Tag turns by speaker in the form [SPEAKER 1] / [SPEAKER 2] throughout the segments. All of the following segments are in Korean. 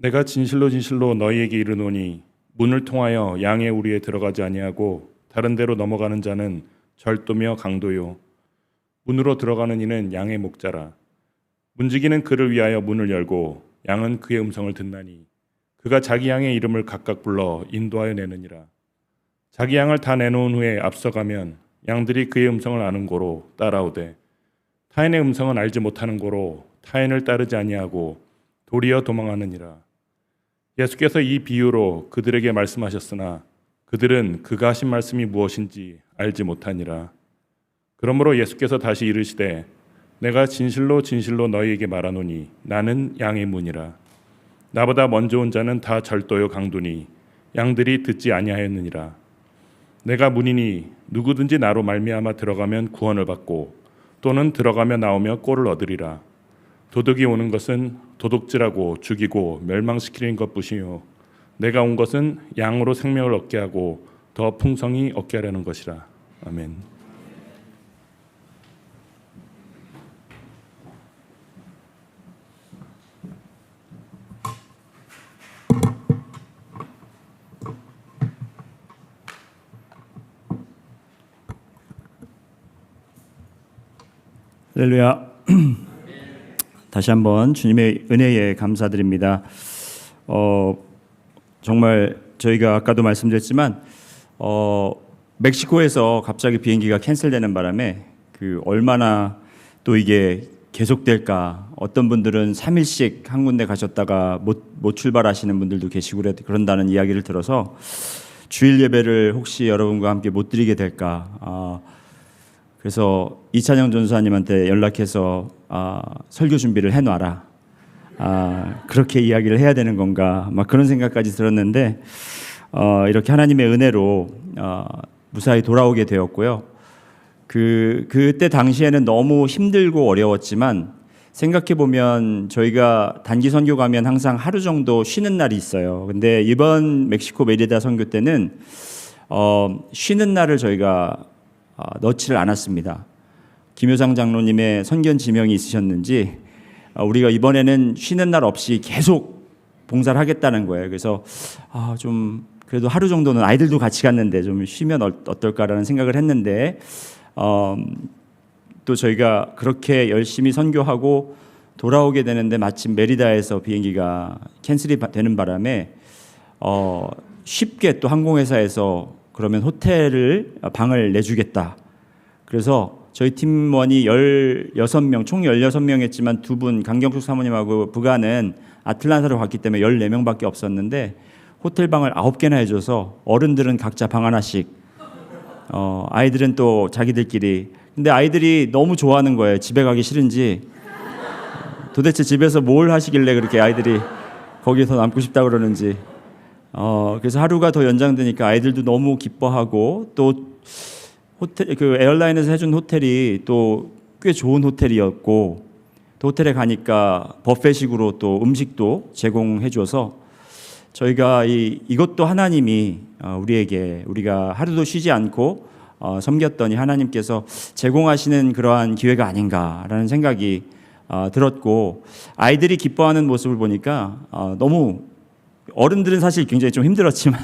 [SPEAKER 1] 내가 진실로 진실로 너희에게 이르노니 문을 통하여 양의 우리에 들어가지 아니하고 다른 데로 넘어가는 자는 절도며 강도요 문으로 들어가는 이는 양의 목자라. 문지기는 그를 위하여 문을 열고 양은 그의 음성을 듣나니 그가 자기 양의 이름을 각각 불러 인도하여 내느니라. 자기 양을 다 내놓은 후에 앞서가면 양들이 그의 음성을 아는 고로 따라오되 타인의 음성은 알지 못하는 고로 타인을 따르지 아니하고 도리어 도망하느니라. 예수께서 이 비유로 그들에게 말씀하셨으나 그들은 그가 하신 말씀이 무엇인지 알지 못하니라. 그러므로 예수께서 다시 이르시되 내가 진실로 진실로 너희에게 말하노니 나는 양의 문이라. 나보다 먼저 온 자는 다 절도요 강도니 양들이 듣지 아니하였느니라. 내가 문이니 누구든지 나로 말미암아 들어가면 구원을 받고 또는 들어가며 나오며 꼴을 얻으리라. 도둑이 오는 것은 도둑질하고 죽이고 멸망시키는 것뿐이요 내가 온 것은 양으로 생명을 얻게 하고 더 풍성히 얻게 하려는 것이라. 아멘.
[SPEAKER 2] 할렐루야. 다시 한번 주님의 은혜에 감사드립니다. 정말 저희가 아까도 말씀드렸지만 멕시코에서 갑자기 비행기가 캔슬되는 바람에 얼마나 또 이게 계속될까. 어떤 분들은 3일씩 한 군데 가셨다가 못 출발하시는 분들도 계시고 그런다는 이야기를 들어서 주일 예배를 혹시 여러분과 함께 못 드리게 될까. 그래서 이찬영 전사님한테 연락해서 설교 준비를 해놔라. 그렇게 이야기를 해야 되는 건가? 막 그런 생각까지 들었는데 이렇게 하나님의 은혜로 무사히 돌아오게 되었고요. 그때 당시에는 너무 힘들고 어려웠지만 생각해 보면 저희가 단기 선교 가면 항상 하루 정도 쉬는 날이 있어요. 근데 이번 멕시코 메리다 선교 때는 쉬는 날을 저희가 넣지를 않았습니다. 김효상 장로님의 선견 지명이 있으셨는지 우리가 이번에는 쉬는 날 없이 계속 봉사를 하겠다는 거예요. 그래서 좀 그래도 하루 정도는 아이들도 같이 갔는데 좀 쉬면 어떨까라는 생각을 했는데 또 저희가 그렇게 열심히 선교하고 돌아오게 되는데 마침 메리다에서 비행기가 캔슬이 되는 바람에 쉽게 또 항공회사에서 그러면 방을 내주겠다. 그래서 저희 팀원이 16명, 총 16명 했지만 두 분, 강경숙 사모님하고 부가는 아틀란타로 갔기 때문에 14명밖에 없었는데 호텔방을 9개나 해줘서 어른들은 각자 방 하나씩, 아이들은 또 자기들끼리. 근데 아이들이 너무 좋아하는 거예요. 집에 가기 싫은지. 도대체 집에서 뭘 하시길래 그렇게 아이들이 거기서 남고 싶다 그러는지. 그래서 하루가 더 연장되니까 아이들도 너무 기뻐하고 또 호텔 에어라인에서 해준 호텔이 또 꽤 좋은 호텔이었고 또 호텔에 가니까 버페식으로 또 음식도 제공해줘서 저희가 이것도 하나님이 우리가 하루도 쉬지 않고 섬겼더니 하나님께서 제공하시는 그러한 기회가 아닌가라는 생각이 들었고 아이들이 기뻐하는 모습을 보니까 너무 어른들은 사실 굉장히 좀 힘들었지만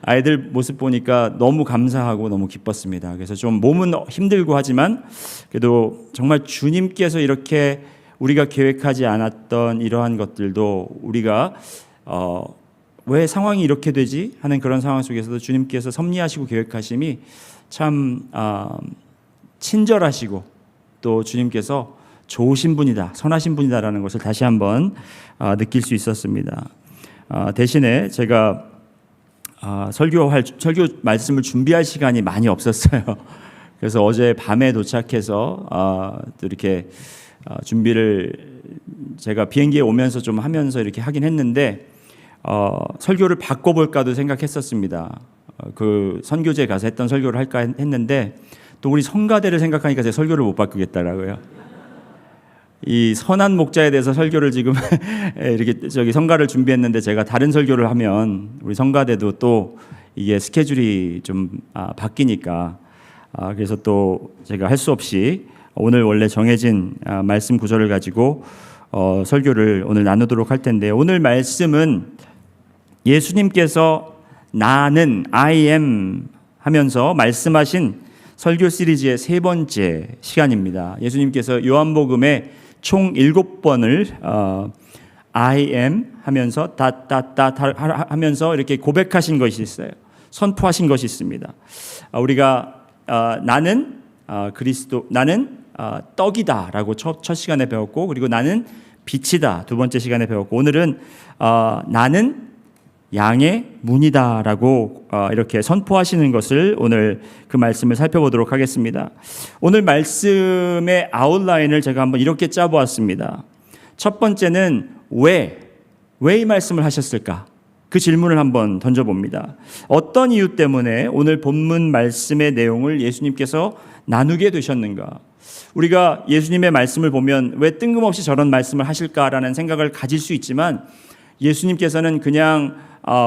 [SPEAKER 2] 아이들 모습 보니까 너무 감사하고 너무 기뻤습니다. 그래서 좀 몸은 힘들고 하지만 그래도 정말 주님께서 이렇게 우리가 계획하지 않았던 이러한 것들도 우리가 왜 상황이 이렇게 되지 하는 그런 상황 속에서도 주님께서 섭리하시고 계획하심이 참 친절하시고 또 주님께서 좋으신 분이다, 선하신 분이다라는 것을 다시 한번 느낄 수 있었습니다. 대신에 제가 설교 말씀을 준비할 시간이 많이 없었어요. 그래서 어제 밤에 도착해서 또 이렇게 준비를 제가 비행기에 오면서 좀 하면서 이렇게 하긴 했는데 설교를 바꿔볼까도 생각했었습니다. 그 선교제 가서 했던 설교를 할까 했는데 또 우리 성가대를 생각하니까 제가 설교를 못 바꾸겠더라고요. 이 선한 목자에 대해서 설교를 지금 이렇게 성가를 준비했는데 제가 다른 설교를 하면 우리 성가대도 또 이게 스케줄이 좀 바뀌니까 그래서 또 제가 할 수 없이 오늘 원래 정해진 말씀 구절을 가지고 설교를 오늘 나누도록 할 텐데, 오늘 말씀은 예수님께서 나는 I am 하면서 말씀하신 설교 시리즈의 세 번째 시간입니다. 예수님께서 요한복음에 총 7번을 I am 하면서 하면서 이렇게 고백하신 것이 있어요. 선포하신 것이 있습니다. 우리가 나는 그리스도, 나는 떡이다라고 첫 시간에 배웠고, 그리고 나는 빛이다 두 번째 시간에 배웠고, 오늘은 나는 양의 문이다라고 이렇게 선포하시는 것을 오늘 그 말씀을 살펴보도록 하겠습니다. 오늘 말씀의 아웃라인을 제가 한번 이렇게 짜보았습니다. 첫 번째는 왜 이 말씀을 하셨을까? 그 질문을 한번 던져봅니다. 어떤 이유 때문에 오늘 본문 말씀의 내용을 예수님께서 나누게 되셨는가? 우리가 예수님의 말씀을 보면 왜 뜬금없이 저런 말씀을 하실까라는 생각을 가질 수 있지만, 예수님께서는 그냥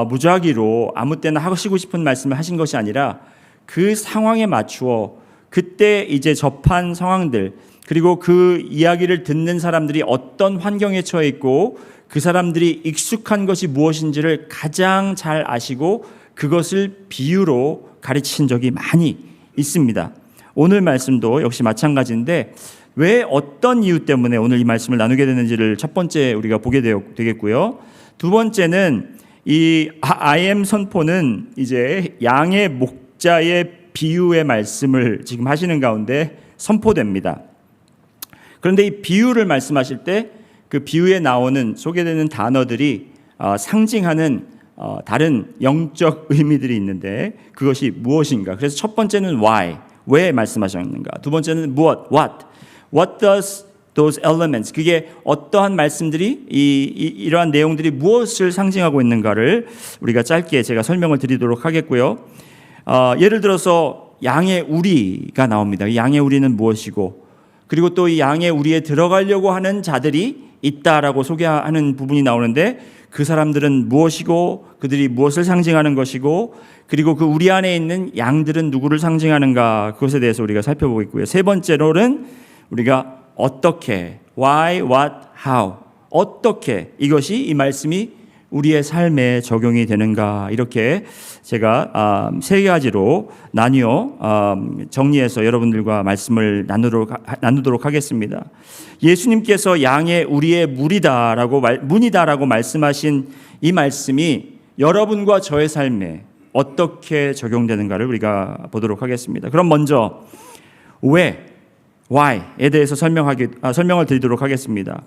[SPEAKER 2] 무작위로 아무 때나 하시고 싶은 말씀을 하신 것이 아니라 그 상황에 맞추어 그때 이제 접한 상황들, 그리고 그 이야기를 듣는 사람들이 어떤 환경에 처해 있고 그 사람들이 익숙한 것이 무엇인지를 가장 잘 아시고 그것을 비유로 가르치신 적이 많이 있습니다. 오늘 말씀도 역시 마찬가지인데, 왜 어떤 이유 때문에 오늘 이 말씀을 나누게 되는지를 첫 번째 우리가 보게 되겠고요. 두 번째는 이 I am 선포는 이제 양의 목자의 비유의 말씀을 지금 하시는 가운데 선포됩니다. 그런데 이 비유를 말씀하실 때 그 비유에 나오는 소개되는 단어들이 상징하는 다른 영적 의미들이 있는데, 그것이 무엇인가? 그래서 첫 번째는 why, 왜 말씀하셨는가? 두 번째는 무엇, what does those elements, 그게 어떠한 말씀들이 이러한 내용들이 무엇을 상징하고 있는가를 우리가 짧게 제가 설명을 드리도록 하겠고요. 예를 들어서 양의 우리가 나옵니다. 이 양의 우리는 무엇이고, 그리고 또 이 양의 우리에 들어가려고 하는 자들이 있다라고 소개하는 부분이 나오는데, 그 사람들은 무엇이고 그들이 무엇을 상징하는 것이고, 그리고 그 우리 안에 있는 양들은 누구를 상징하는가, 그것에 대해서 우리가 살펴보고 있고요. 세 번째로는 우리가 어떻게, why, what, how, 어떻게 이것이 이 말씀이 우리의 삶에 적용이 되는가, 이렇게 제가 세 가지로 나뉘어 정리해서 여러분들과 말씀을 나누도록 하겠습니다. 예수님께서 양의 우리의 문이다라고 말씀하신 이 말씀이 여러분과 저의 삶에 어떻게 적용되는가를 우리가 보도록 하겠습니다. 그럼 먼저 why에 대해서 설명을 드리도록 하겠습니다.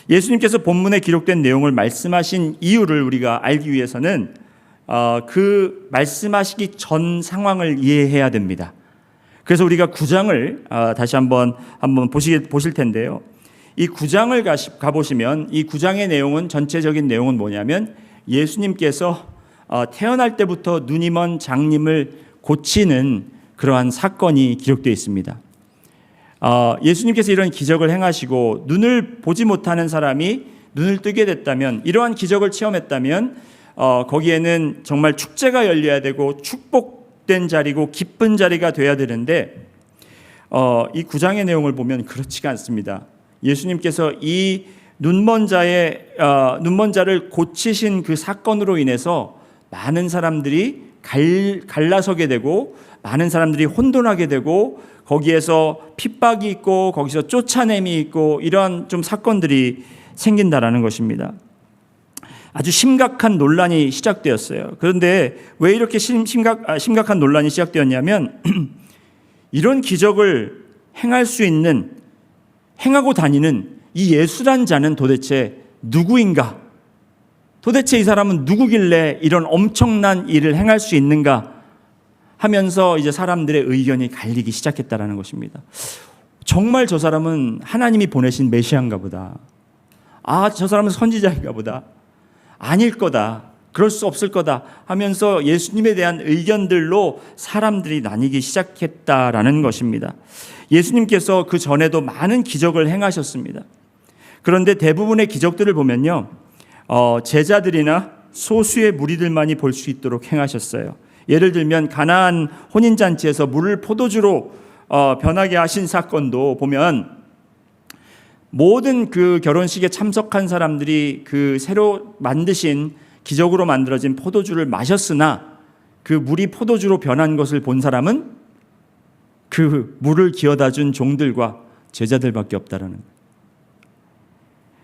[SPEAKER 2] 예수님께서 본문에 기록된 내용을 말씀하신 이유를 우리가 알기 위해서는 그 말씀하시기 전 상황을 이해해야 됩니다. 그래서 우리가 9장을 다시 한번 보실 텐데요. 이 9장을 가보시면 이 9장의 내용은, 전체적인 내용은 뭐냐면, 예수님께서 태어날 때부터 눈이 먼 장님을 고치는 그러한 사건이 기록되어 있습니다. 예수님께서 이런 기적을 행하시고 눈을 보지 못하는 사람이 눈을 뜨게 됐다면, 이러한 기적을 체험했다면 거기에는 정말 축제가 열려야 되고 축복된 자리고 기쁜 자리가 돼야 되는데, 이 9장의 내용을 보면 그렇지가 않습니다. 예수님께서 이 눈먼 자를 고치신 그 사건으로 인해서 많은 사람들이 갈라서게 되고, 많은 사람들이 혼돈하게 되고, 거기에서 핍박이 있고 거기서 쫓아냄이 있고, 이러한 좀 사건들이 생긴다라는 것입니다. 아주 심각한 논란이 시작되었어요. 그런데 왜 이렇게 심각한 논란이 시작되었냐면 이런 기적을 행하고 다니는 이 예수란 자는 도대체 누구인가? 도대체 이 사람은 누구길래 이런 엄청난 일을 행할 수 있는가? 하면서 이제 사람들의 의견이 갈리기 시작했다라는 것입니다. 정말 저 사람은 하나님이 보내신 메시아인가 보다. 저 사람은 선지자인가 보다. 아닐 거다. 그럴 수 없을 거다 하면서 예수님에 대한 의견들로 사람들이 나뉘기 시작했다라는 것입니다. 예수님께서 그 전에도 많은 기적을 행하셨습니다. 그런데 대부분의 기적들을 보면요, 제자들이나 소수의 무리들만이 볼 수 있도록 행하셨어요. 예를 들면 가나안 혼인잔치에서 물을 포도주로 변하게 하신 사건도 보면 모든 그 결혼식에 참석한 사람들이 그 새로 만드신 기적으로 만들어진 포도주를 마셨으나 그 물이 포도주로 변한 것을 본 사람은 그 물을 기어다 준 종들과 제자들밖에 없다라는 거예요.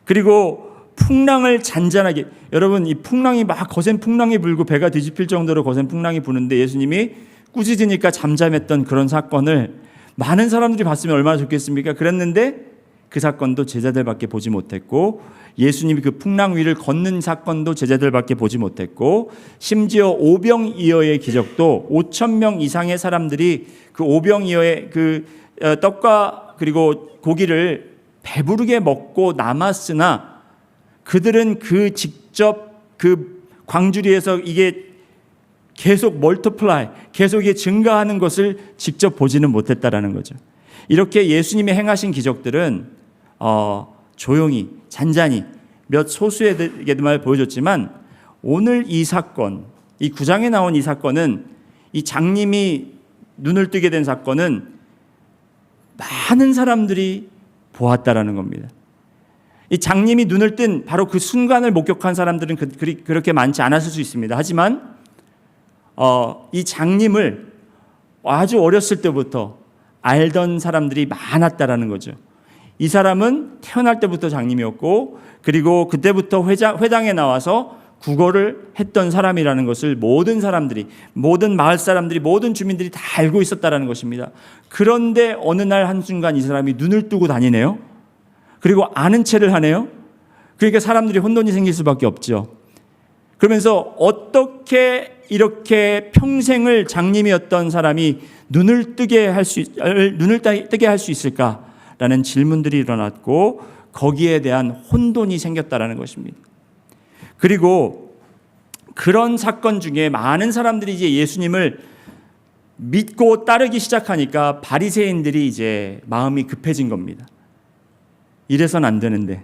[SPEAKER 2] 그리고 풍랑을 잔잔하게, 여러분 이 풍랑이 막 거센 풍랑이 불고 배가 뒤집힐 정도로 거센 풍랑이 부는데 예수님이 꾸짖으니까 잠잠했던 그런 사건을 많은 사람들이 봤으면 얼마나 좋겠습니까? 그랬는데 그 사건도 제자들밖에 보지 못했고, 예수님이 그 풍랑 위를 걷는 사건도 제자들밖에 보지 못했고, 심지어 오병이어의 기적도 5,000명 이상의 사람들이 그 오병이어의 그 떡과 그리고 고기를 배부르게 먹고 남았으나 그들은 그 직접 그 광주리에서 이게 계속 멀티플라이, 계속 이게 증가하는 것을 직접 보지는 못했다라는 거죠. 이렇게 예수님이 행하신 기적들은 조용히 잔잔히 몇 소수에게만 보여줬지만, 오늘 이 사건, 이 9장에 나온 이 사건은, 이 장님이 눈을 뜨게 된 사건은 많은 사람들이 보았다라는 겁니다. 이 장님이 눈을 뜬 바로 그 순간을 목격한 사람들은 그렇게 많지 않았을 수 있습니다. 하지만 이 장님을 아주 어렸을 때부터 알던 사람들이 많았다라는 거죠. 이 사람은 태어날 때부터 장님이었고, 그리고 그때부터 회당에 나와서 국어를 했던 사람이라는 것을 모든 사람들이, 모든 마을 사람들이, 모든 주민들이 다 알고 있었다라는 것입니다. 그런데 어느 날 한순간 이 사람이 눈을 뜨고 다니네요. 그리고 아는 체를 하네요. 그러니까 사람들이 혼돈이 생길 수밖에 없죠. 그러면서 어떻게 이렇게 평생을 장님이었던 사람이 눈을 뜨게 할 수 있을까라는 질문들이 일어났고, 거기에 대한 혼돈이 생겼다라는 것입니다. 그리고 그런 사건 중에 많은 사람들이 이제 예수님을 믿고 따르기 시작하니까 바리새인들이 이제 마음이 급해진 겁니다. 이래선 안 되는데,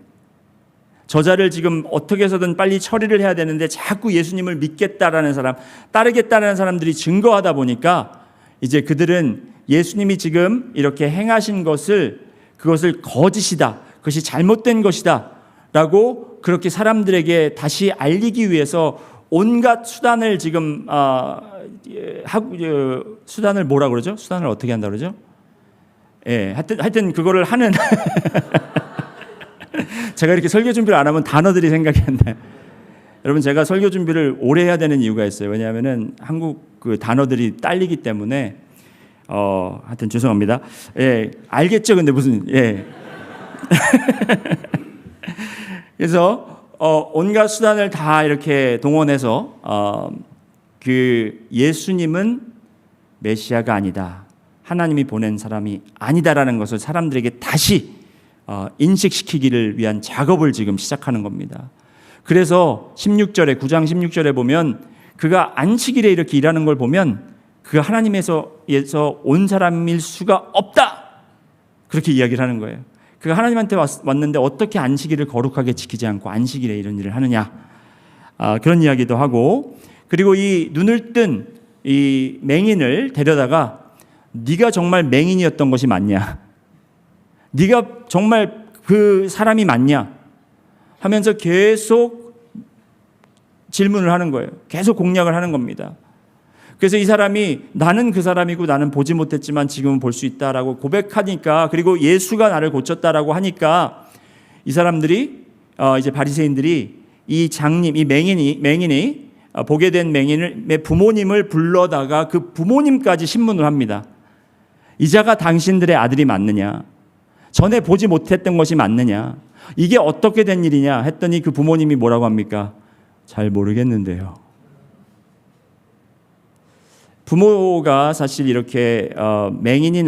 [SPEAKER 2] 저자를 지금 어떻게 해서든 빨리 처리를 해야 되는데 자꾸 예수님을 믿겠다라는 사람, 따르겠다라는 사람들이 증거하다 보니까 이제 그들은 예수님이 지금 이렇게 행하신 그것을 거짓이다, 그것이 잘못된 것이다 라고 그렇게 사람들에게 다시 알리기 위해서 온갖 수단을 지금 수단을 뭐라 그러죠? 수단을 어떻게 한다 그러죠? 예, 하여튼 그거를 하는 제가 이렇게 설교 준비를 안 하면 단어들이 생각이 안 나요. 여러분, 제가 설교 준비를 오래 해야 되는 이유가 있어요. 왜냐하면은 한국 그 단어들이 딸리기 때문에. 하여튼 죄송합니다. 예, 알겠죠? 근데 무슨, 예. 그래서 온갖 수단을 다 이렇게 동원해서 그 예수님은 메시아가 아니다, 하나님이 보낸 사람이 아니다라는 것을 사람들에게 다시 인식시키기를 위한 작업을 지금 시작하는 겁니다. 그래서 9장 16절에 보면 그가 안식일에 이렇게 일하는 걸 보면 그가 하나님에서 온 사람일 수가 없다, 그렇게 이야기를 하는 거예요. 그가 하나님한테 왔는데 어떻게 안식일을 거룩하게 지키지 않고 안식일에 이런 일을 하느냐, 그런 이야기도 하고, 그리고 이 눈을 뜬 이 맹인을 데려다가 네가 정말 맹인이었던 것이 맞냐, 네가 정말 그 사람이 맞냐 하면서 계속 질문을 하는 거예요. 계속 공략을 하는 겁니다. 그래서 이 사람이 나는 그 사람이고 나는 보지 못했지만 지금은 볼 수 있다라고 고백하니까, 그리고 예수가 나를 고쳤다라고 하니까 이 사람들이 이제 바리새인들이 이 장님, 이 맹인이 보게 된 맹인의 부모님을 불러다가 그 부모님까지 신문을 합니다. 이 자가 당신들의 아들이 맞느냐, 전에 보지 못했던 것이 맞느냐, 이게 어떻게 된 일이냐 했더니 그 부모님이 뭐라고 합니까? 잘 모르겠는데요. 부모가 사실 이렇게 맹인인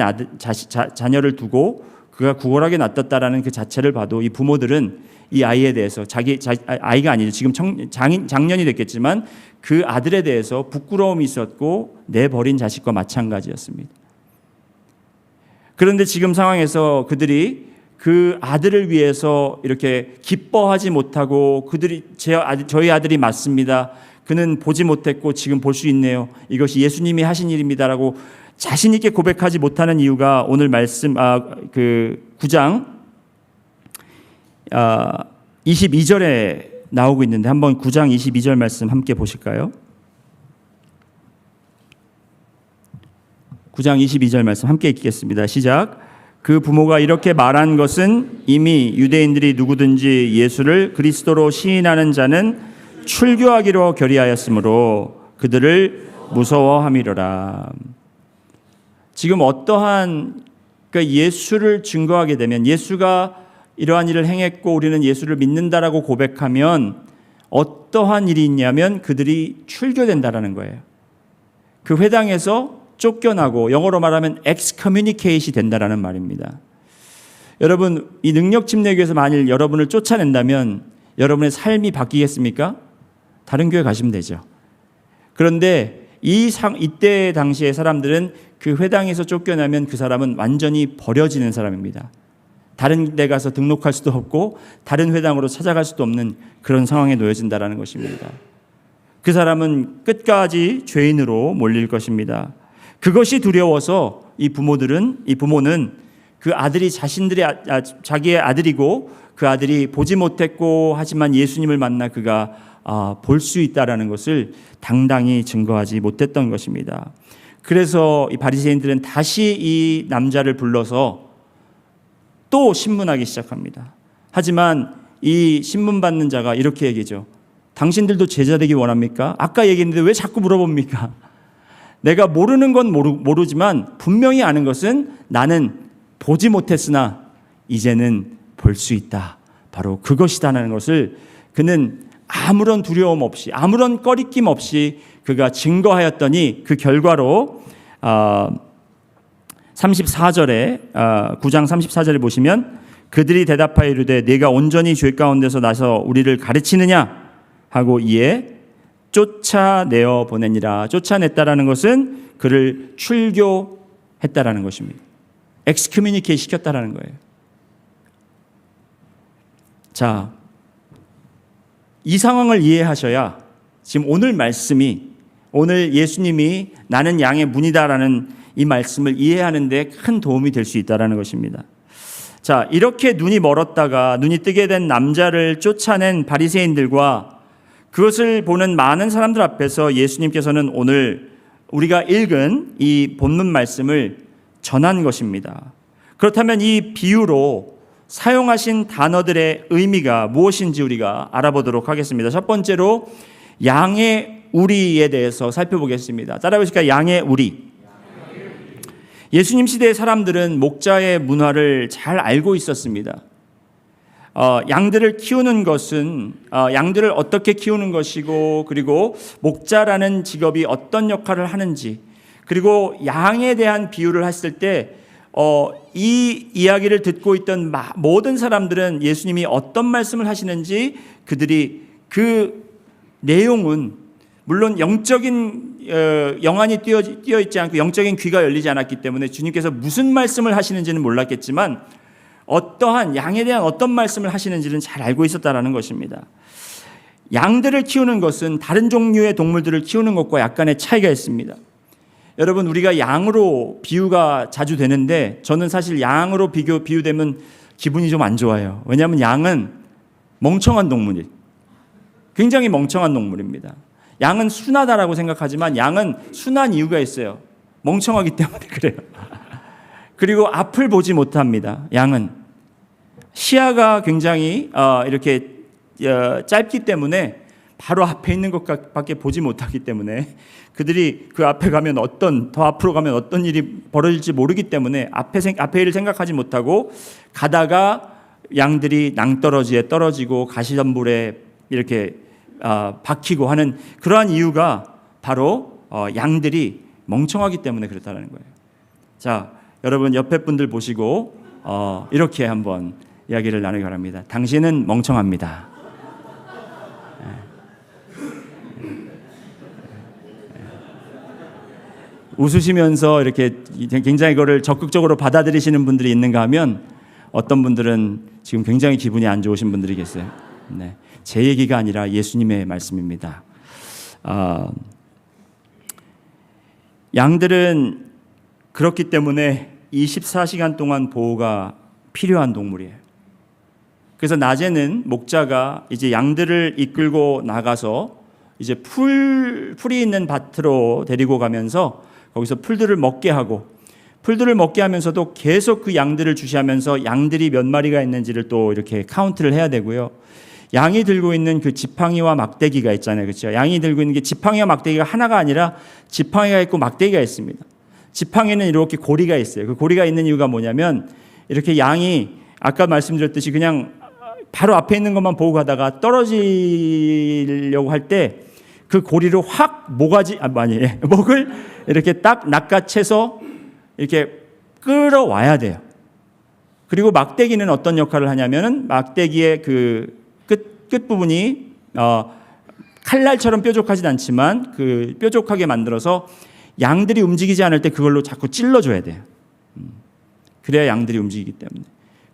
[SPEAKER 2] 자녀를 두고 그가 구걸하게 놔뒀다라는 그 자체를 봐도 이 부모들은 이 아이에 대해서 아이가 아니죠, 지금 장년이 됐겠지만 그 아들에 대해서 부끄러움이 있었고 내버린 자식과 마찬가지였습니다. 그런데 지금 상황에서 그들이 그 아들을 위해서 이렇게 기뻐하지 못하고, 그들이 저희 아들이 맞습니다, 그는 보지 못했고 지금 볼 수 있네요, 이것이 예수님이 하신 일입니다라고 자신 있게 고백하지 못하는 이유가 오늘 말씀 그 9장 22절에 나오고 있는데 한번 9장 22절 말씀 함께 보실까요? 9장 22절 말씀 함께 읽겠습니다. 시작. 그 부모가 이렇게 말한 것은 이미 유대인들이 누구든지 예수를 그리스도로 시인하는 자는 출교하기로 결의하였으므로 그들을 무서워함이로라. 지금 어떠한 그러니까 예수를 증거하게 되면 예수가 이러한 일을 행했고 우리는 예수를 믿는다라고 고백하면 어떠한 일이 있냐면 그들이 출교된다라는 거예요. 그 회당에서 쫓겨나고 영어로 말하면 excommunicate이 된다라는 말입니다. 여러분 이 능력 침례교에서 만일 여러분을 쫓아낸다면 여러분의 삶이 바뀌겠습니까? 다른 교회 가시면 되죠. 그런데 이때 당시의 사람들은 그 회당에서 쫓겨나면 그 사람은 완전히 버려지는 사람입니다. 다른 데 가서 등록할 수도 없고 다른 회당으로 찾아갈 수도 없는 그런 상황에 놓여진다라는 것입니다. 그 사람은 끝까지 죄인으로 몰릴 것입니다. 그것이 두려워서 이 부모는 그 아들이 자기의 아들이고 그 아들이 보지 못했고 하지만 예수님을 만나 그가 볼 수 있다라는 것을 당당히 증거하지 못했던 것입니다. 그래서 이 바리새인들은 다시 이 남자를 불러서 또 신문하기 시작합니다. 하지만 이 신문 받는 자가 이렇게 얘기죠. 당신들도 제자 되기 원합니까? 아까 얘기했는데 왜 자꾸 물어봅니까? 내가 모르는 건 모르지만 분명히 아는 것은 나는 보지 못했으나 이제는 볼 수 있다. 바로 그것이다라는 것을 그는 아무런 두려움 없이 아무런 꺼리낌 없이 그가 증거하였더니 그 결과로 34절에 9장 34절에 보시면 그들이 대답하여 이르되 네가 온전히 죄 가운데서 나서 우리를 가르치느냐 하고 이에 쫓아내어 보내니라. 쫓아냈다라는 것은 그를 출교했다라는 것입니다. 엑스커뮤니케이트 시켰다라는 거예요. 자, 이 상황을 이해하셔야 지금 오늘 말씀이 오늘 예수님이 나는 양의 문이다라는 이 말씀을 이해하는 데 큰 도움이 될 수 있다라는 것입니다. 자, 이렇게 눈이 멀었다가 눈이 뜨게 된 남자를 쫓아낸 바리새인들과 그것을 보는 많은 사람들 앞에서 예수님께서는 오늘 우리가 읽은 이 본문 말씀을 전한 것입니다. 그렇다면 이 비유로 사용하신 단어들의 의미가 무엇인지 우리가 알아보도록 하겠습니다. 첫 번째로 양의 우리에 대해서 살펴보겠습니다. 따라해보실까요? 양의 우리. 예수님 시대의 사람들은 목자의 문화를 잘 알고 있었습니다. 양들을 키우는 것은 양들을 어떻게 키우는 것이고 그리고 목자라는 직업이 어떤 역할을 하는지 그리고 양에 대한 비유를 했을 때 이 이야기를 듣고 있던 모든 사람들은 예수님이 어떤 말씀을 하시는지 그들이 그 내용은 물론 영적인 영안이 띄어 있지 않고 영적인 귀가 열리지 않았기 때문에 주님께서 무슨 말씀을 하시는지는 몰랐겠지만 어떠한 양에 대한 어떤 말씀을 하시는지는 잘 알고 있었다라는 것입니다. 양들을 키우는 것은 다른 종류의 동물들을 키우는 것과 약간의 차이가 있습니다. 여러분 우리가 양으로 비유가 자주 되는데 저는 사실 양으로 비유되면 기분이 좀 안 좋아요. 왜냐하면 양은 멍청한 동물이에요. 굉장히 멍청한 동물입니다. 양은 순하다라고 생각하지만 양은 순한 이유가 있어요. 멍청하기 때문에 그래요. 그리고 앞을 보지 못합니다. 양은 시야가 굉장히 이렇게 짧기 때문에 바로 앞에 있는 것밖에 보지 못하기 때문에 그들이 그 앞에 가면 더 앞으로 가면 어떤 일이 벌어질지 모르기 때문에 앞에 일을 생각하지 못하고 가다가 양들이 낭떠러지에 떨어지고 가시덤불에 이렇게 박히고 하는 그러한 이유가 바로 양들이 멍청하기 때문에 그렇다는 거예요. 자, 여러분 옆에 분들 보시고 이렇게 한번 이야기를 나누기 바랍니다. 당신은 멍청합니다. 웃으시면서 이렇게 굉장히 이거를 적극적으로 받아들이시는 분들이 있는가 하면 어떤 분들은 지금 굉장히 기분이 안 좋으신 분들이 계세요. 네. 제 얘기가 아니라 예수님의 말씀입니다. 양들은 그렇기 때문에 24시간 동안 보호가 필요한 동물이에요. 그래서 낮에는 목자가 이제 양들을 이끌고 나가서 이제 풀이 있는 밭으로 데리고 가면서 거기서 풀들을 먹게 하고, 풀들을 먹게 하면서도 계속 그 양들을 주시하면서 양들이 몇 마리가 있는지를 또 이렇게 카운트를 해야 되고요. 양이 들고 있는 그 지팡이와 막대기가 있잖아요. 그렇죠? 양이 들고 있는 게 지팡이와 막대기가 하나가 아니라 지팡이가 있고 막대기가 있습니다. 지팡이는 이렇게 고리가 있어요. 그 고리가 있는 이유가 뭐냐면 이렇게 양이 아까 말씀드렸듯이 그냥 바로 앞에 있는 것만 보고 가다가 떨어지려고 할 때 그 고리를 확 목을 이렇게 딱 낚아채서 이렇게 끌어와야 돼요. 그리고 막대기는 어떤 역할을 하냐면은 막대기의 그 끝 부분이 칼날처럼 뾰족하진 않지만 그 뾰족하게 만들어서 양들이 움직이지 않을 때 그걸로 자꾸 찔러줘야 돼요. 그래야 양들이 움직이기 때문에.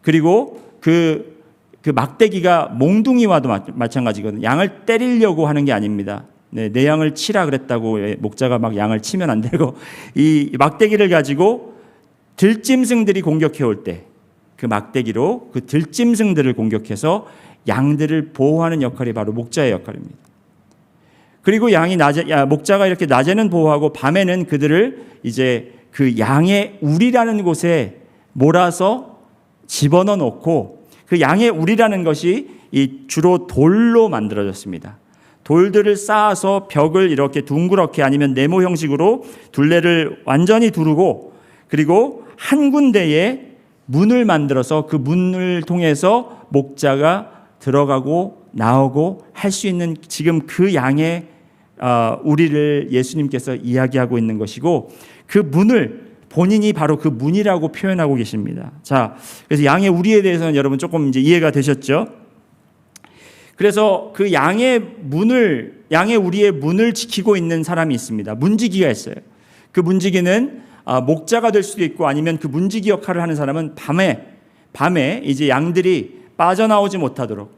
[SPEAKER 2] 그리고 그 막대기가 몽둥이와도 마찬가지거든요. 양을 때리려고 하는 게 아닙니다. 네, 내 양을 치라 그랬다고 목자가 막 양을 치면 안 되고, 이 막대기를 가지고 들짐승들이 공격해 올 때 그 막대기로 그 들짐승들을 공격해서 양들을 보호하는 역할이 바로 목자의 역할입니다. 그리고 목자가 이렇게 낮에는 보호하고 밤에는 그들을 이제 그 양의 우리라는 곳에 몰아서 집어넣어 놓고, 그 양의 우리라는 것이 주로 돌로 만들어졌습니다. 돌들을 쌓아서 벽을 이렇게 둥그렇게 아니면 네모 형식으로 둘레를 완전히 두르고, 그리고 한 군데에 문을 만들어서 그 문을 통해서 목자가 들어가고 나오고 할 수 있는, 지금 그 양의 우리를 예수님께서 이야기하고 있는 것이고, 그 문을 본인이 바로 그 문이라고 표현하고 계십니다. 자, 그래서 양의 우리에 대해서는 여러분 조금 이제 이해가 되셨죠? 그래서 그 양의 우리의 문을 지키고 있는 사람이 있습니다. 문지기가 있어요. 그 문지기는 목자가 될 수도 있고, 아니면 그 문지기 역할을 하는 사람은 밤에 이제 양들이 빠져나오지 못하도록,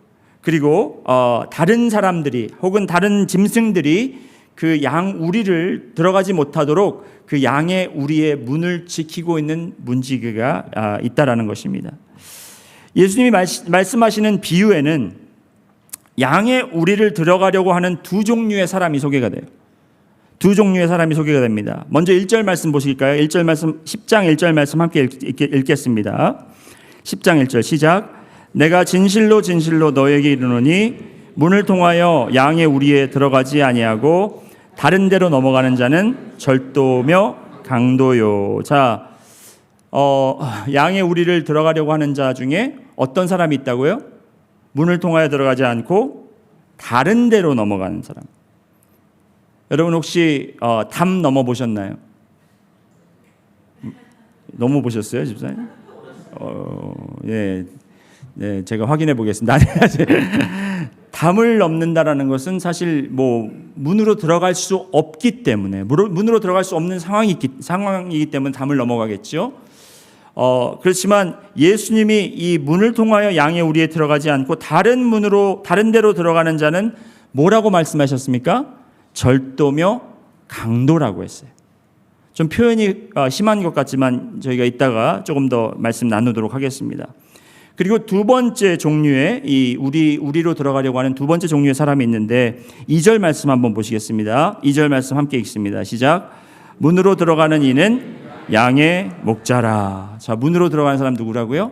[SPEAKER 2] 그리고 다른 사람들이 혹은 다른 짐승들이 그 양 우리를 들어가지 못하도록 그 양의 우리의 문을 지키고 있는 문지기가 있다라는 것입니다. 예수님이 말씀하시는 비유에는 양의 우리를 들어가려고 하는 두 종류의 사람이 소개가 돼요. 두 종류의 사람이 소개가 됩니다. 먼저 1절 말씀 보실까요? 1절 말씀, 10장 1절 말씀 함께 읽겠습니다. 10장 1절 시작. 내가 진실로 진실로 너에게 이르노니 문을 통하여 양의 우리에 들어가지 아니하고 다른 데로 넘어가는 자는 절도며 강도요. 자, 양의 우리를 들어가려고 하는 자 중에 어떤 사람이 있다고요? 문을 통하여 들어가지 않고 다른 데로 넘어가는 사람. 여러분 혹시 담 넘어보셨나요? 넘어보셨어요, 집사님? 예, 네, 제가 확인해 보겠습니다. 담을 넘는다라는 것은 사실 뭐 문으로 들어갈 수 없기 때문에, 문으로 들어갈 수 없는 상황이기 때문에 담을 넘어가겠죠. 그렇지만 예수님이 이 문을 통하여 양의 우리에 들어가지 않고 다른 데로 들어가는 자는 뭐라고 말씀하셨습니까? 절도며 강도라고 했어요. 좀 표현이 심한 것 같지만 저희가 이따가 조금 더 말씀 나누도록 하겠습니다. 그리고 두 번째 종류의 우리로 들어가려고 하는 두 번째 종류의 사람이 있는데 2절 말씀 한번 보시겠습니다. 2절 말씀 함께 읽습니다. 시작. 문으로 들어가는 이는 양의 목자라. 자, 문으로 들어가는 사람 누구라고요?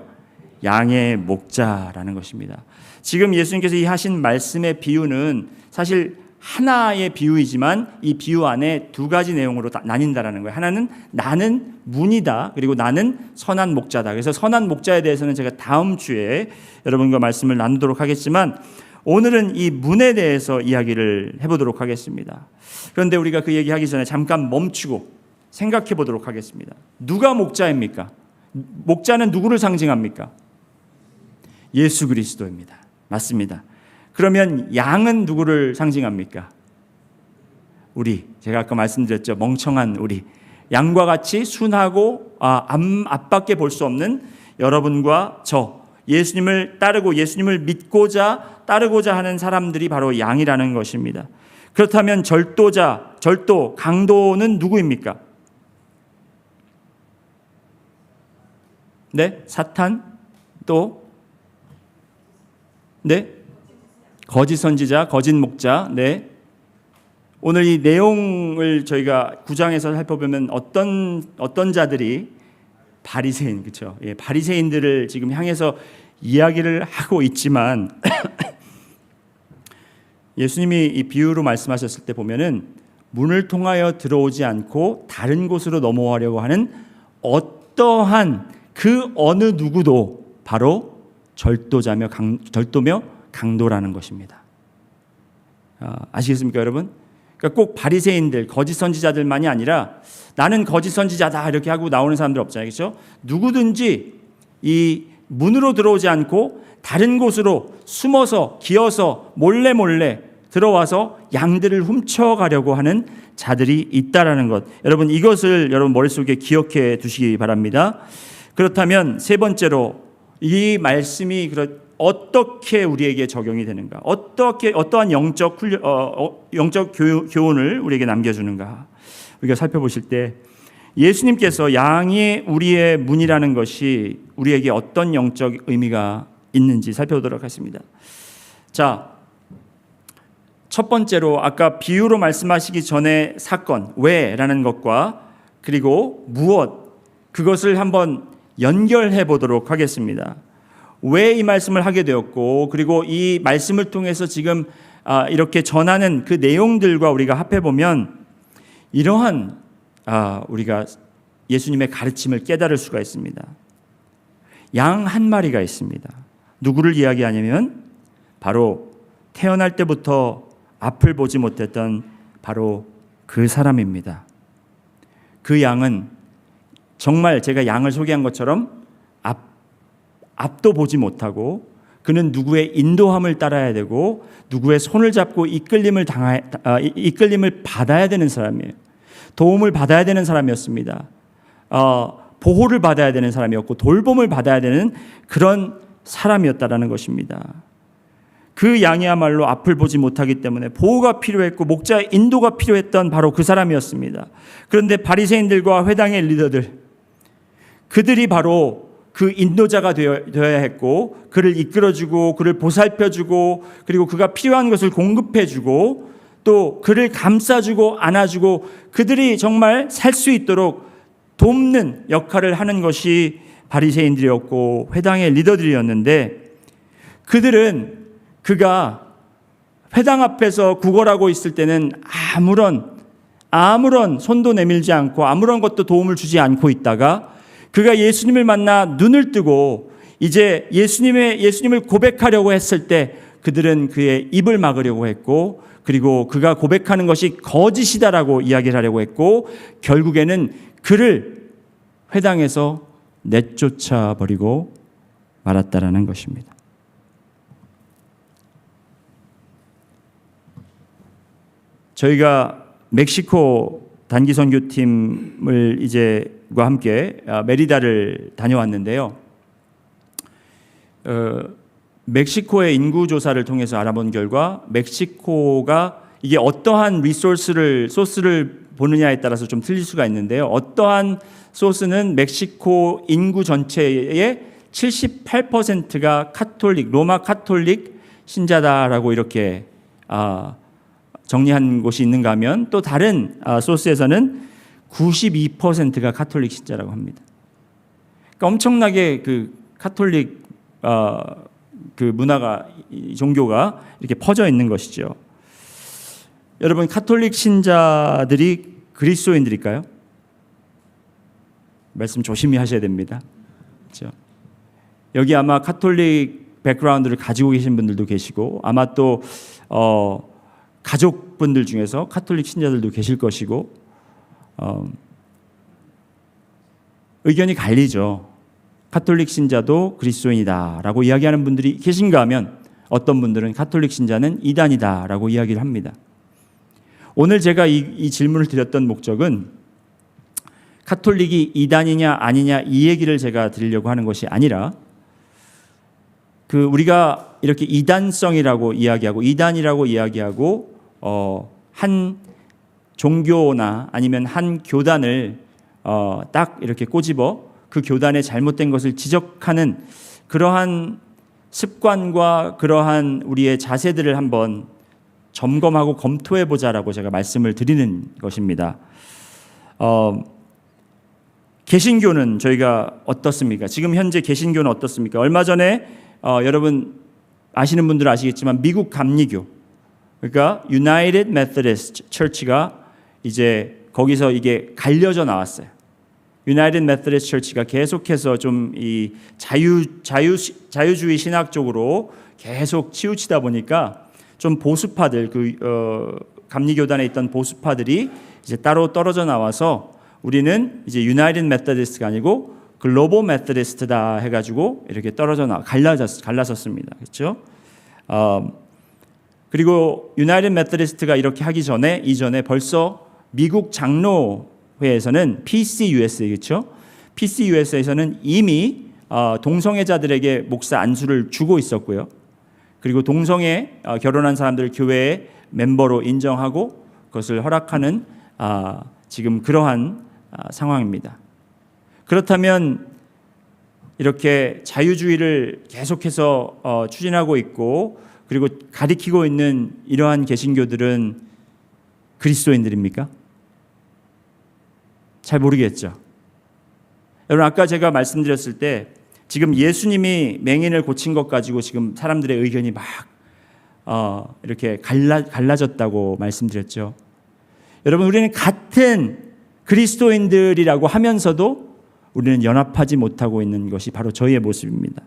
[SPEAKER 2] 양의 목자라는 것입니다. 지금 예수님께서 이 하신 말씀의 비유는 사실 하나의 비유이지만 이 비유 안에 두 가지 내용으로 나뉜다라는 거예요. 하나는 나는 문이다. 그리고 나는 선한 목자다. 그래서 선한 목자에 대해서는 제가 다음 주에 여러분과 말씀을 나누도록 하겠지만 오늘은 이 문에 대해서 이야기를 해보도록 하겠습니다. 그런데 우리가 그 얘기하기 전에 잠깐 멈추고 생각해 보도록 하겠습니다. 누가 목자입니까? 목자는 누구를 상징합니까? 예수 그리스도입니다. 맞습니다. 그러면 양은 누구를 상징합니까? 제가 아까 말씀드렸죠. 멍청한 우리. 양과 같이 순하고 앞밖에 볼 수 없는 여러분과 저, 예수님을 따르고 예수님을 믿고자 따르고자 하는 사람들이 바로 양이라는 것입니다. 그렇다면 강도는 누구입니까? 네? 사탄? 또 네? 거짓 선지자, 거짓 목자. 네. 오늘 이 내용을 저희가 9장에서 살펴보면 어떤 자들이 바리새인, 그렇죠? 예, 바리새인들을 지금 향해서 이야기를 하고 있지만 예수님이 이 비유로 말씀하셨을 때 보면은 문을 통하여 들어오지 않고 다른 곳으로 넘어가려고 하는 어떠한 그 어느 누구도 바로 절도자며 절도며 강도라는 것입니다. 아시겠습니까, 여러분? 그러니까 꼭 바리새인들, 거짓 선지자들만이 아니라 나는 거짓 선지자다 이렇게 하고 나오는 사람들 없잖아요, 그렇죠? 누구든지 이 문으로 들어오지 않고 다른 곳으로 숨어서 기어서 몰래 들어와서 양들을 훔쳐가려고 하는 자들이 있다라는 것. 여러분 이것을 여러분 머릿속에 기억해 두시기 바랍니다. 그렇다면 세 번째로 이 말씀이 어떻게 우리에게 적용이 되는가? 어떠한 영적 교훈을 우리에게 남겨주는가? 우리가 살펴보실 때 예수님께서 양이 우리의 문이라는 것이 우리에게 어떤 영적 의미가 있는지 살펴보도록 하겠습니다. 자, 첫 번째로 아까 비유로 말씀하시기 전에 사건, 왜라는 것과 그리고 무엇, 그것을 한번 연결해 보도록 하겠습니다. 왜 이 말씀을 하게 되었고 그리고 이 말씀을 통해서 지금 이렇게 전하는 그 내용들과 우리가 합해 보면 이러한 우리가 예수님의 가르침을 깨달을 수가 있습니다. 양 한 마리가 있습니다. 누구를 이야기하냐면 바로 태어날 때부터 앞을 보지 못했던 바로 그 사람입니다. 그 양은 정말 제가 양을 소개한 것처럼 앞도 보지 못하고 그는 누구의 인도함을 따라야 되고 누구의 손을 잡고 이끌림을 받아야 되는 사람이에요. 도움을 받아야 되는 사람이었습니다. 보호를 받아야 되는 사람이었고 돌봄을 받아야 되는 그런 사람이었다라는 것입니다. 그 양이야말로 앞을 보지 못하기 때문에 보호가 필요했고 목자의 인도가 필요했던 바로 그 사람이었습니다. 그런데 바리새인들과 회당의 리더들, 그들이 바로 그 인도자가 되어야 했고 그를 이끌어주고 그를 보살펴주고 그리고 그가 필요한 것을 공급해주고 또 그를 감싸주고 안아주고 그들이 정말 살 수 있도록 돕는 역할을 하는 것이 바리새인들이었고 회당의 리더들이었는데 그들은 그가 회당 앞에서 구걸하고 있을 때는 아무런 손도 내밀지 않고 아무런 것도 도움을 주지 않고 있다가 그가 예수님을 만나 눈을 뜨고 이제 예수님을 고백하려고 했을 때 그들은 그의 입을 막으려고 했고 그리고 그가 고백하는 것이 거짓이다라고 이야기를 하려고 했고 결국에는 그를 회당에서 내쫓아 버리고 말았다라는 것입니다. 저희가 멕시코 단기 선교팀을 과 함께 메리다를 다녀왔는데요. 멕시코의 인구 조사를 통해서 알아본 결과 멕시코가 이게 어떠한 소스를 보느냐에 따라서 좀 틀릴 수가 있는데요. 어떠한 소스는 멕시코 인구 전체의 78%가 로마 카톨릭 신자다라고 이렇게 정리한 곳이 있는가 하면 또 다른 소스에서는 92%가 카톨릭 신자라고 합니다. 그러니까 엄청나게 그 카톨릭 그 문화가 종교가 이렇게 퍼져 있는 것이죠. 여러분 카톨릭 신자들이 그리스도인들일까요? 말씀 조심히 하셔야 됩니다. 그렇죠? 여기 아마 카톨릭 백그라운드를 가지고 계신 분들도 계시고 아마 또 가족분들 중에서 카톨릭 신자들도 계실 것이고 의견이 갈리죠. 카톨릭 신자도 그리스도인이다라고 이야기하는 분들이 계신가 하면 어떤 분들은 카톨릭 신자는 이단이다라고 이야기를 합니다. 오늘 제가 이 질문을 드렸던 목적은 카톨릭이 이단이냐 아니냐 이 얘기를 제가 드리려고 하는 것이 아니라 우리가 이렇게 이단성이라고 이야기하고 이단이라고 이야기하고 한 종교나 아니면 한 교단을 딱 이렇게 꼬집어 그 교단의 잘못된 것을 지적하는 그러한 습관과 그러한 우리의 자세들을 한번 점검하고 검토해 보자라고 제가 말씀을 드리는 것입니다. 개신교는 저희가 어떻습니까? 지금 현재 개신교는 어떻습니까? 얼마 전에 여러분 아시는 분들은 아시겠지만 미국 감리교, 그러니까 United Methodist Church가 이제 거기서 이게 갈려져 나왔어요. United Methodist Church가 계속해서 좀 이 자유주의 신학 쪽으로 계속 치우치다 보니까 좀 보수파들 감리교단에 있던 보수파들이 이제 따로 떨어져 나와서 우리는 이제 United Methodist가 아니고 글로벌 메서디스트다 해가지고 이렇게 떨어져 갈라섰습니다. 그렇죠? 그리고 유나이티드 메서디스트가 이렇게 하기 전에 이전에 벌써 미국 장로회에서는 PCUSA 그렇죠? PCUSA에서는 이미 동성애자들에게 목사 안수를 주고 있었고요. 그리고 동성애 결혼한 사람들을 교회의 멤버로 인정하고 그것을 허락하는 지금 그러한 상황입니다. 그렇다면 이렇게 자유주의를 계속해서 추진하고 있고 그리고 가리키고 있는 이러한 개신교들은 그리스도인들입니까? 잘 모르겠죠. 여러분 아까 제가 말씀드렸을 때 지금 예수님이 맹인을 고친 것 가지고 지금 사람들의 의견이 막 이렇게 갈라졌다고 말씀드렸죠. 여러분 우리는 같은 그리스도인들이라고 하면서도 우리는 연합하지 못하고 있는 것이 바로 저희의 모습입니다.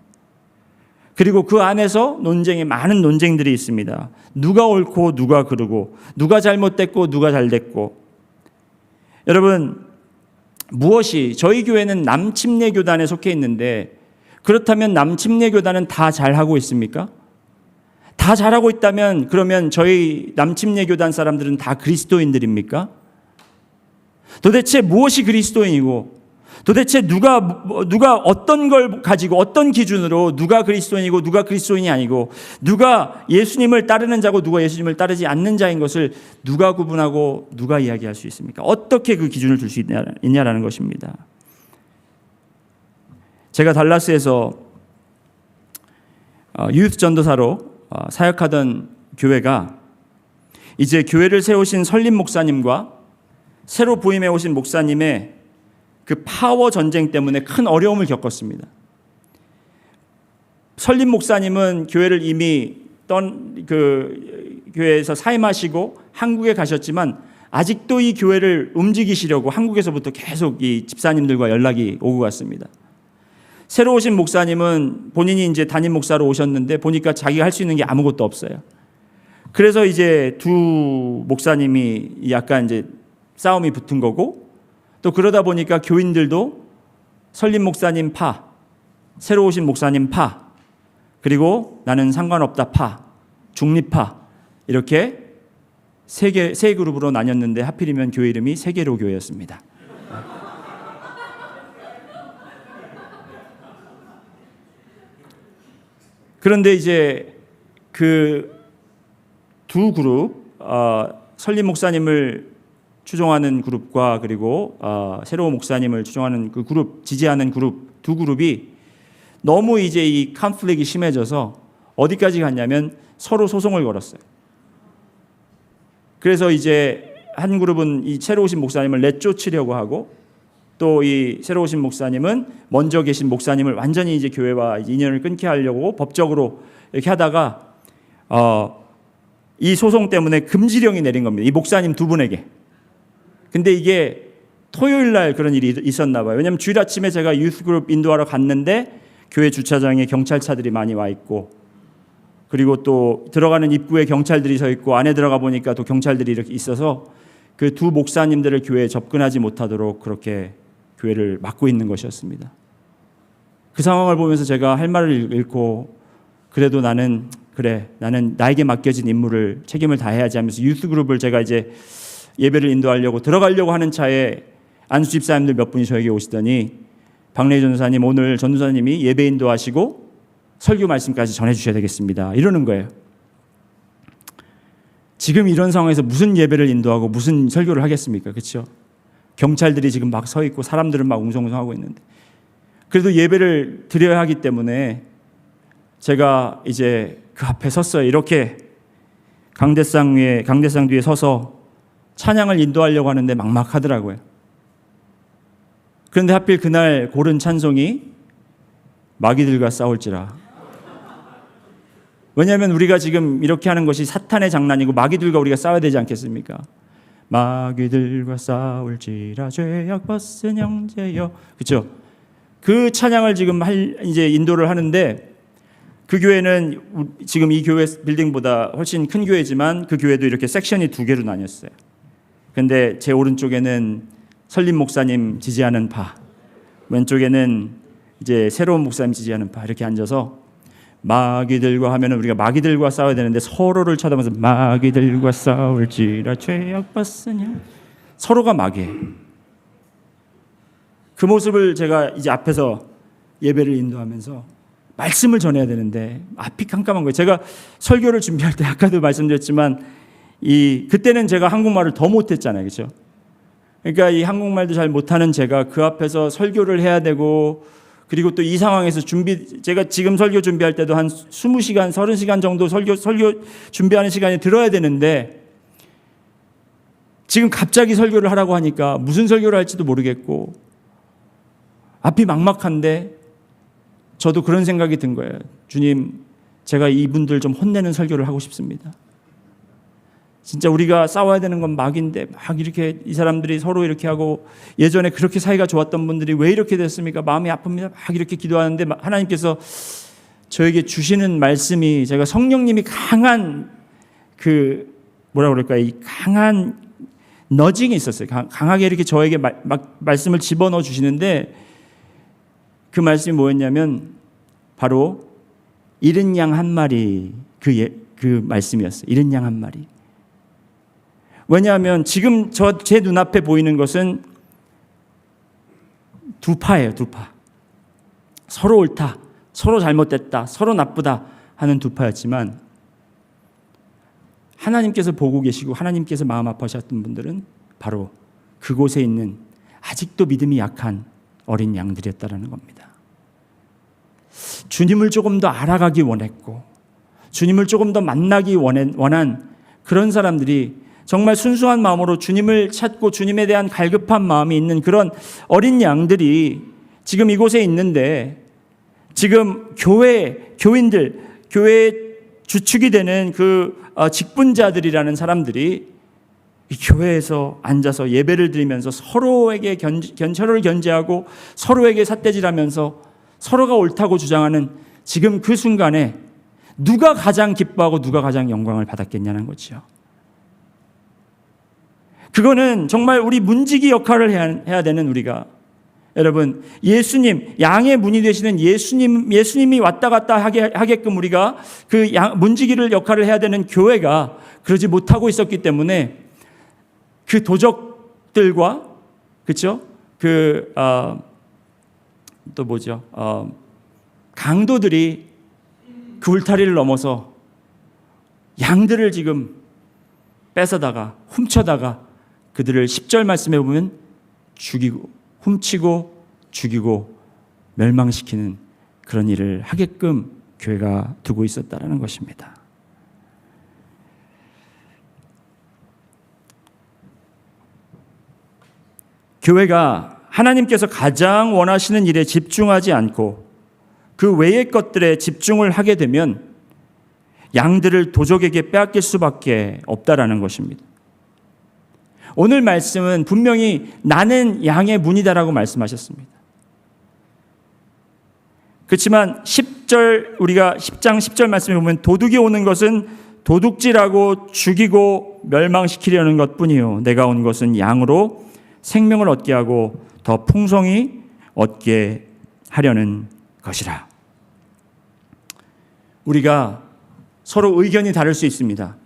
[SPEAKER 2] 그리고 그 안에서 많은 논쟁들이 있습니다. 누가 옳고 누가 그르고 누가 잘못됐고 누가 잘됐고. 여러분 무엇이 저희 교회는 남침례 교단에 속해 있는데 그렇다면 남침례 교단은 다 잘하고 있습니까? 다 잘하고 있다면 그러면 저희 남침례 교단 사람들은 다 그리스도인들입니까? 도대체 무엇이 그리스도인이고 도대체 누가 어떤 걸 가지고 어떤 기준으로 누가 그리스도인이고 누가 그리스도인이 아니고 누가 예수님을 따르는 자고 누가 예수님을 따르지 않는 자인 것을 누가 구분하고 누가 이야기할 수 있습니까? 어떻게 그 기준을 둘 수 있냐라는 것입니다. 제가 달라스에서 유스 전도사로 사역하던 교회가 이제 교회를 세우신 설립 목사님과 새로 부임해 오신 목사님의 그 파워 전쟁 때문에 큰 어려움을 겪었습니다. 설립 목사님은 교회를 이미 교회에서 사임하시고 한국에 가셨지만 아직도 이 교회를 움직이시려고 한국에서부터 계속 이 집사님들과 연락이 오고 갔습니다. 새로 오신 목사님은 본인이 이제 담임 목사로 오셨는데 보니까 자기가 할 수 있는 게 아무것도 없어요. 그래서 이제 두 목사님이 약간 이제 싸움이 붙은 거고 또 그러다 보니까 교인들도 설립 목사님 파, 새로 오신 목사님 파, 그리고 나는 상관없다 파, 중립파 이렇게 세 그룹으로 나뉘었는데 하필이면 교회 이름이 세계로 교회였습니다. 그런데 이제 그 두 그룹 설립 목사님을 추종하는 그룹과 그리고 새로운 목사님을 추종하는 그 그룹 지지하는 그룹 두 그룹이 너무 이제 이 컨플릭이 심해져서 어디까지 갔냐면 서로 소송을 걸었어요. 그래서 이제 한 그룹은 이 새로 오신 목사님을 내쫓으려고 하고 또 이 새로 오신 목사님은 먼저 계신 목사님을 완전히 이제 교회와 인연을 끊게 하려고 법적으로 이렇게 하다가 이 소송 때문에 금지령이 내린 겁니다. 이 목사님 두 분에게. 근데 이게 토요일 날 그런 일이 있었나 봐요. 왜냐하면 주일 아침에 제가 유스그룹 인도하러 갔는데 교회 주차장에 경찰차들이 많이 와 있고 그리고 또 들어가는 입구에 경찰들이 서 있고 안에 들어가 보니까 또 경찰들이 이렇게 있어서 그 두 목사님들을 교회에 접근하지 못하도록 그렇게 교회를 막고 있는 것이었습니다. 그 상황을 보면서 제가 할 말을 잃고 그래도 나는 나에게 맡겨진 임무를 책임을 다해야지 하면서 유스그룹을 제가 이제 예배를 인도하려고 들어가려고 하는 차에 안수 집사님들 몇 분이 저에게 오시더니 박래희 전도사님 오늘 전도사님이 예배 인도하시고 설교 말씀까지 전해주셔야 되겠습니다. 이러는 거예요. 지금 이런 상황에서 무슨 예배를 인도하고 무슨 설교를 하겠습니까? 그렇죠? 경찰들이 지금 막 서 있고 사람들은 막 웅성웅성하고 있는데 그래도 예배를 드려야 하기 때문에 제가 이제 그 앞에 섰어요. 이렇게 강대상 뒤에 서서 찬양을 인도하려고 하는데 막막하더라고요. 그런데 하필 그날 고른 찬송이 마귀들과 싸울지라. 왜냐하면 우리가 지금 이렇게 하는 것이 사탄의 장난이고 마귀들과 우리가 싸워야 되지 않겠습니까? 마귀들과 싸울지라 죄악 벗은 형제여. 그렇죠? 그 찬양을 지금 이제 인도를 하는데, 그 교회는 지금 이 교회 빌딩보다 훨씬 큰 교회지만 그 교회도 이렇게 섹션이 2개로 나뉘었어요. 근데 제 오른쪽에는 설림 목사님 지지하는 파, 왼쪽에는 이제 새로운 목사님 지지하는 파, 이렇게 앉아서 마귀들과 하면은 우리가 마귀들과 싸워야 되는데 서로를 쳐다보면서 마귀들과 싸울지라 죄악 벗으냐. 서로가 마귀예요. 그 모습을 제가 이제 앞에서 예배를 인도하면서 말씀을 전해야 되는데 앞이 깜깜한 거예요. 제가 설교를 준비할 때 아까도 말씀드렸지만 그때는 제가 한국말을 더 못했잖아요. 그렇죠? 그러니까 이 한국말도 잘 못하는 제가 그 앞에서 설교를 해야 되고, 그리고 또 이 상황에서 제가 지금 설교 준비할 때도 한 20시간, 30시간 정도 설교 준비하는 시간이 들어야 되는데, 지금 갑자기 설교를 하라고 하니까 무슨 설교를 할지도 모르겠고 앞이 막막한데 저도 그런 생각이 든 거예요. 주님, 제가 이분들 좀 혼내는 설교를 하고 싶습니다. 진짜 우리가 싸워야 되는 건 마귀인데 막 이렇게 이 사람들이 서로 이렇게 하고, 예전에 그렇게 사이가 좋았던 분들이 왜 이렇게 됐습니까? 마음이 아픕니다. 막 이렇게 기도하는데 하나님께서 저에게 주시는 말씀이, 제가 성령님이 강한 뭐라 그럴까요? 이 강한 너징이 있었어요. 강하게 이렇게 저에게 말씀을 집어넣어 주시는데, 그 말씀이 뭐였냐면 바로 잃은 양 한 마리, 그 말씀이었어요. 잃은 양 한 마리. 왜냐하면 지금 제 눈앞에 보이는 것은 두 파예요. 두 파. 서로 옳다, 서로 잘못됐다, 서로 나쁘다 하는 두 파였지만, 하나님께서 보고 계시고 하나님께서 마음 아파하셨던 분들은 바로 그곳에 있는 아직도 믿음이 약한 어린 양들이었다라는 겁니다. 주님을 조금 더 알아가기 원했고, 주님을 조금 더 만나기 원한 그런 사람들이, 정말 순수한 마음으로 주님을 찾고 주님에 대한 갈급한 마음이 있는 그런 어린 양들이 지금 이곳에 있는데, 지금 교인들, 교회의 주축이 되는 그 직분자들이라는 사람들이 이 교회에서 앉아서 예배를 드리면서 서로에게 서로를 견제하고 서로에게 삿대질하면서 서로가 옳다고 주장하는 지금 그 순간에 누가 가장 기뻐하고 누가 가장 영광을 받았겠냐는 거죠. 그거는 정말 우리 문지기 역할을 해야 되는 우리가, 여러분, 예수님, 양의 문이 되시는 예수님이 왔다 갔다 하게끔 우리가 그 문지기를 역할을 해야 되는 교회가 그러지 못하고 있었기 때문에 그 도적들과, 그렇죠? 또 뭐죠? 강도들이 그 울타리를 넘어서 양들을 지금 뺏어다가 훔쳐다가 그들을 10절 말씀해 보면 죽이고 훔치고 죽이고 멸망시키는 그런 일을 하게끔 교회가 두고 있었다는 것입니다. 교회가 하나님께서 가장 원하시는 일에 집중하지 않고 그 외의 것들에 집중을 하게 되면 양들을 도적에게 빼앗길 수밖에 없다라는 것입니다. 오늘 말씀은 분명히 나는 양의 문이다라고 말씀하셨습니다. 그렇지만 10절, 우리가 10장 10절 말씀에 보면 도둑이 오는 것은 도둑질하고 죽이고 멸망시키려는 것뿐이요 내가 온 것은 양으로 생명을 얻게 하고 더 풍성히 얻게 하려는 것이라. 우리가 서로 의견이 다를 수 있습니다.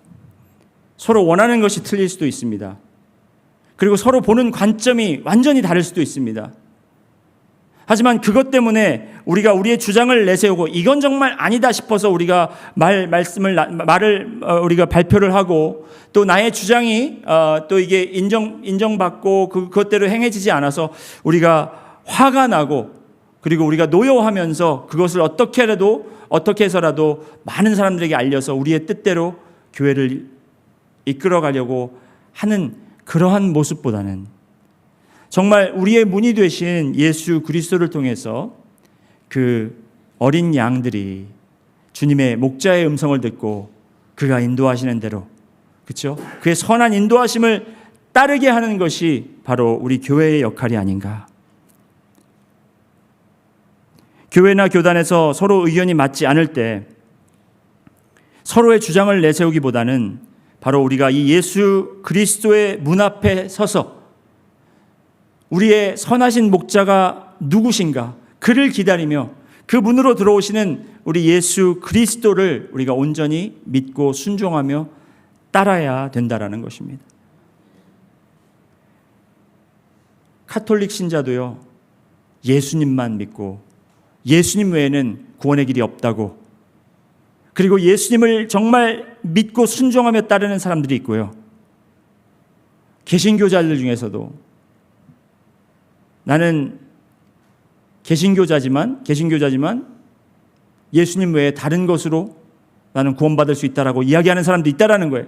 [SPEAKER 2] 서로 원하는 것이 틀릴 수도 있습니다. 그리고 서로 보는 관점이 완전히 다를 수도 있습니다. 하지만 그것 때문에 우리가 우리의 주장을 내세우고 이건 정말 아니다 싶어서 우리가 말을 우리가 발표를 하고 또 나의 주장이 또 이게 인정받고 그것대로 행해지지 않아서 우리가 화가 나고 그리고 우리가 노여워하면서 그것을 어떻게 해서라도 많은 사람들에게 알려서 우리의 뜻대로 교회를 이끌어가려고 하는 그러한 모습보다는 정말 우리의 문이 되신 예수 그리스도를 통해서 그 어린 양들이 주님의 목자의 음성을 듣고 그가 인도하시는 대로, 그렇죠? 그의 선한 인도하심을 따르게 하는 것이 바로 우리 교회의 역할이 아닌가. 교회나 교단에서 서로 의견이 맞지 않을 때 서로의 주장을 내세우기보다는 바로 우리가 이 예수 그리스도의 문 앞에 서서 우리의 선하신 목자가 누구신가, 그를 기다리며 그 문으로 들어오시는 우리 예수 그리스도를 우리가 온전히 믿고 순종하며 따라야 된다라는 것입니다. 카톨릭 신자도요, 예수님만 믿고 예수님 외에는 구원의 길이 없다고, 그리고 예수님을 정말 믿고 순종하며 따르는 사람들이 있고요, 개신교자들 중에서도 나는 개신교자지만 예수님 외에 다른 것으로 나는 구원받을 수 있다라고 이야기하는 사람도 있다라는 거예요.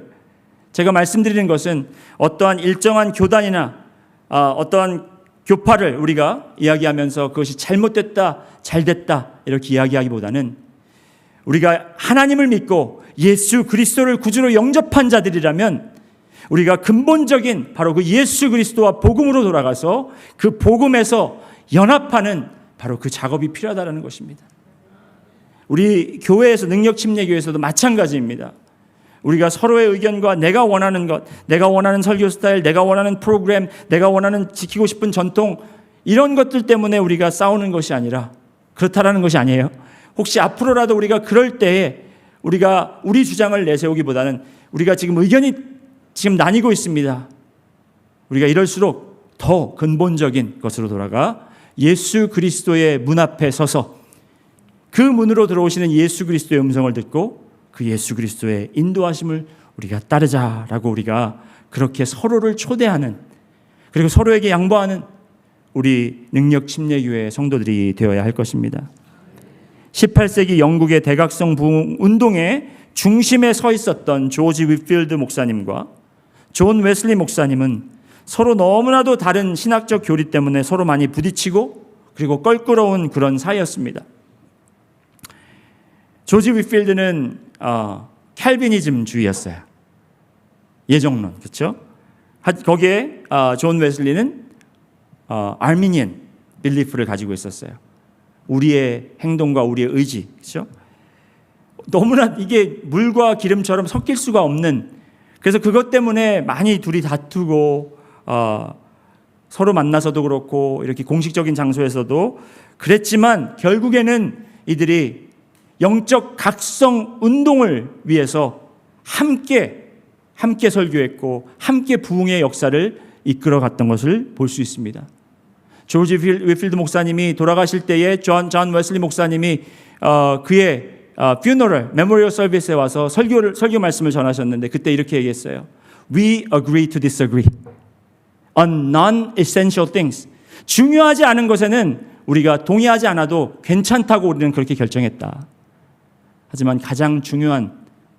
[SPEAKER 2] 제가 말씀드리는 것은 어떠한 일정한 교단이나 어떠한 교파를 우리가 이야기하면서 그것이 잘못됐다, 잘됐다 이렇게 이야기하기보다는 우리가 하나님을 믿고 예수 그리스도를 구주로 영접한 자들이라면 우리가 근본적인 바로 그 예수 그리스도와 복음으로 돌아가서 그 복음에서 연합하는 바로 그 작업이 필요하다는 것입니다. 우리 교회에서, 능력침례교회에서도 마찬가지입니다. 우리가 서로의 의견과 내가 원하는 것, 내가 원하는 설교 스타일, 내가 원하는 프로그램, 내가 원하는 지키고 싶은 전통, 이런 것들 때문에 우리가 싸우는 것이 아니라, 그렇다라는 것이 아니에요. 혹시 앞으로라도 우리가 그럴 때에 우리가 우리 주장을 내세우기보다는 우리가 지금 의견이 지금 나뉘고 있습니다. 우리가 이럴수록 더 근본적인 것으로 돌아가 예수 그리스도의 문 앞에 서서 그 문으로 들어오시는 예수 그리스도의 음성을 듣고 그 예수 그리스도의 인도하심을 우리가 따르자라고 우리가 그렇게 서로를 초대하는, 그리고 서로에게 양보하는 우리 능력침례교회 성도들이 되어야 할 것입니다. 18세기 영국의 대각성 부흥 운동의 중심에 서 있었던 조지 윗필드 목사님과 존 웨슬리 목사님은 서로 너무나도 다른 신학적 교리 때문에 서로 많이 부딪히고 그리고 껄끄러운 그런 사이였습니다. 조지 윗필드는 캘비니즘주의였어요. 예정론, 그렇죠? 거기에 존 웨슬리는 아르미니안 빌리프를 가지고 있었어요. 우리의 행동과 우리의 의지, 그렇죠? 너무나 이게 물과 기름처럼 섞일 수가 없는, 그래서 그것 때문에 많이 둘이 다투고 서로 만나서도 그렇고 이렇게 공식적인 장소에서도 그랬지만 결국에는 이들이 영적 각성 운동을 위해서 함께 설교했고 함께 부흥의 역사를 이끌어갔던 것을 볼 수 있습니다. 조지 윗필드 목사님이 돌아가실 때에 존 웨슬리 목사님이 그의 funeral, memorial service에 와서 설교 말씀을 전하셨는데 그때 이렇게 얘기했어요. We agree to disagree on non-essential things. 중요하지 않은 것에는 우리가 동의하지 않아도 괜찮다고 우리는 그렇게 결정했다. 하지만 가장 중요한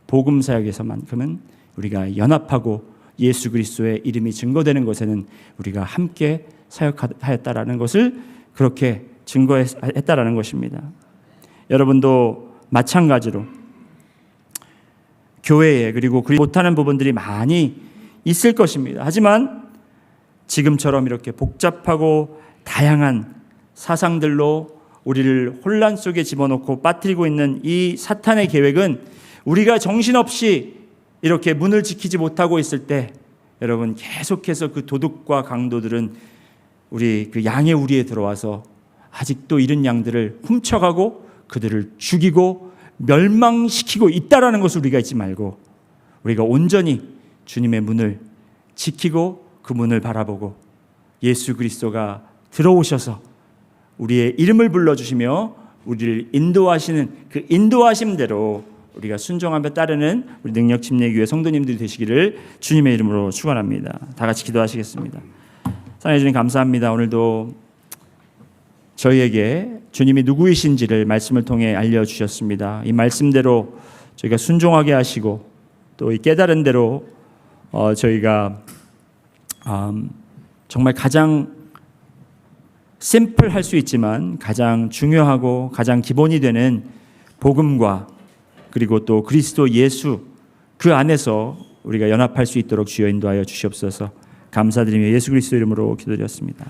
[SPEAKER 2] 복음 사역에서만큼은 우리가 연합하고 예수 그리스도의 이름이 증거되는 것에는 우리가 함께 사역하였다라는 것을 그렇게 증거했다라는 것입니다. 여러분도 마찬가지로 교회에 그리고 못하는 부분들이 많이 있을 것입니다. 하지만 지금처럼 이렇게 복잡하고 다양한 사상들로 우리를 혼란 속에 집어넣고 빠뜨리고 있는 이 사탄의 계획은 우리가 정신없이 이렇게 문을 지키지 못하고 있을 때 여러분 계속해서 그 도둑과 강도들은 우리 그 양의 우리에 들어와서 아직도 잃은 양들을 훔쳐가고 그들을 죽이고 멸망시키고 있다라는 것을 우리가 잊지 말고 우리가 온전히 주님의 문을 지키고 그 문을 바라보고 예수 그리스도가 들어오셔서 우리의 이름을 불러주시며 우리를 인도하시는 그 인도하심대로 우리가 순종하며 따르는 우리 능력침례교회 성도님들이 되시기를 주님의 이름으로 축원합니다. 다 같이 기도하시겠습니다. 사랑해 주님 감사합니다. 오늘도 저희에게 주님이 누구이신지를 말씀을 통해 알려주셨습니다. 이 말씀대로 저희가 순종하게 하시고 또 이 깨달은 대로 저희가 정말 가장 심플할 수 있지만 가장 중요하고 가장 기본이 되는 복음과 그리고 또 그리스도 예수 그 안에서 우리가 연합할 수 있도록 주여 인도하여 주시옵소서. 감사드리며 예수 그리스도 이름으로 기도드렸습니다.